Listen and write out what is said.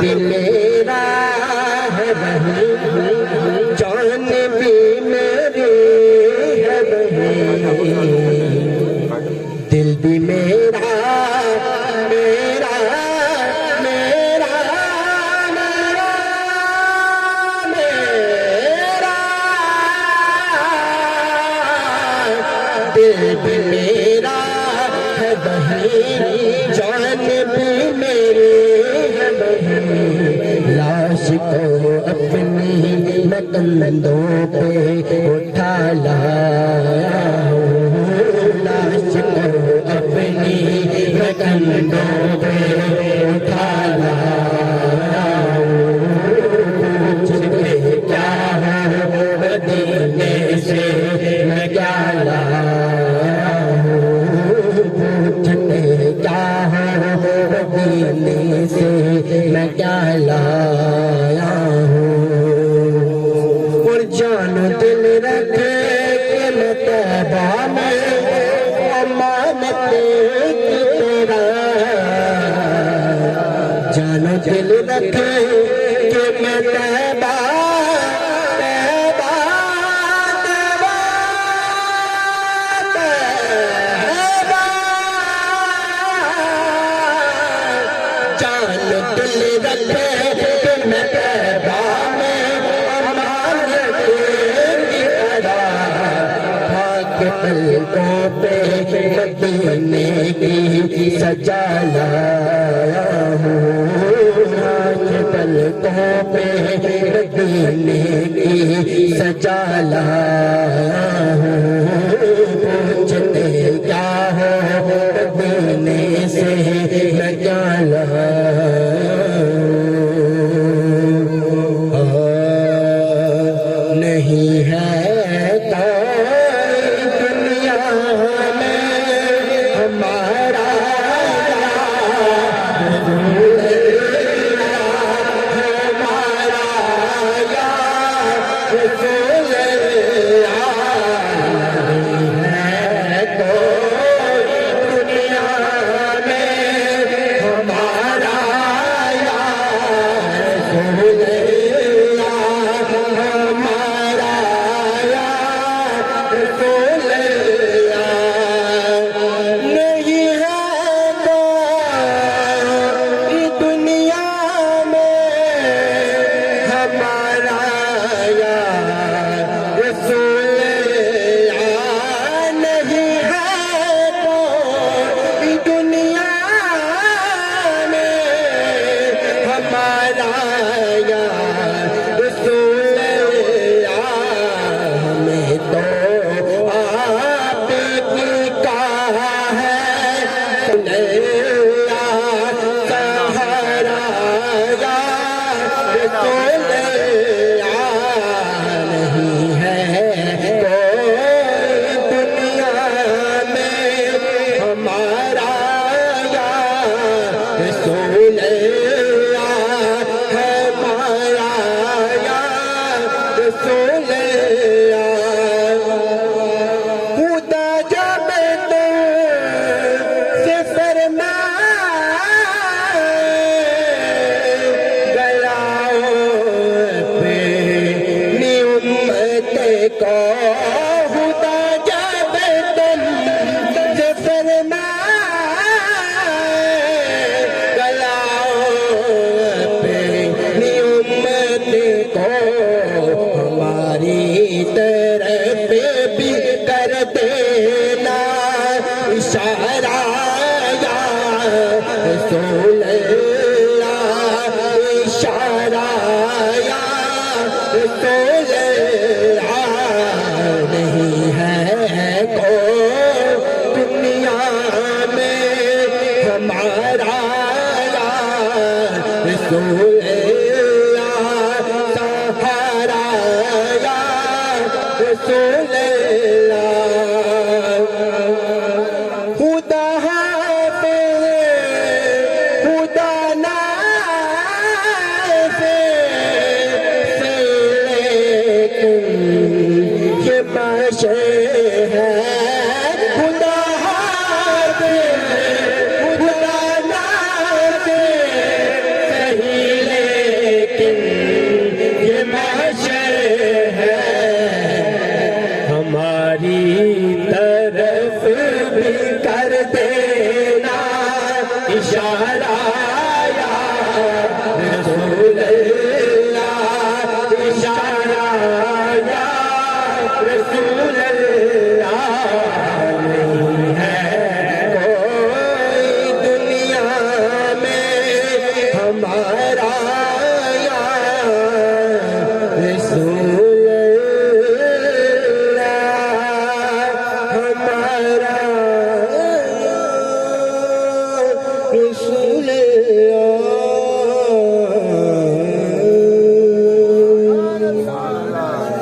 भी मेरा है वही, जान भी मेरी है वही, दिल भी मेरा मेरा मेरा मेरा मेरा, दिल भी मेरा है वही, जान भी मेरी है वही, लाश को अपनी मैं कंधों पे उठा लाया हूँ, लाश को अपनी मैं कंधों पे उठा लाया हूँ, पूछते क्या हो मदीने से मैं क्या लाया हूँ, पूछते क्या हो मदीने से मैं क्या लाया हूँ, और जानो दिल रखे कि मैं तौबा में अमानत की तरह, जानो दिल रखे कि मैं तौबा पलकों पे मदीने की सजा लाया हूँ, आज पलकों पे मदीने की सजा लाया हूँ, पूछते क्या हो मदीने से मैं क्या लाया हूँ, नहीं है नहीं है को दुनिया में हमारा रसूल सहारा रसूल खुदा खुदा ना ये माशे है खुदा खुदा ना सही हमारा या रसूल अल्लाह, हमारा या रसूल अल्लाह।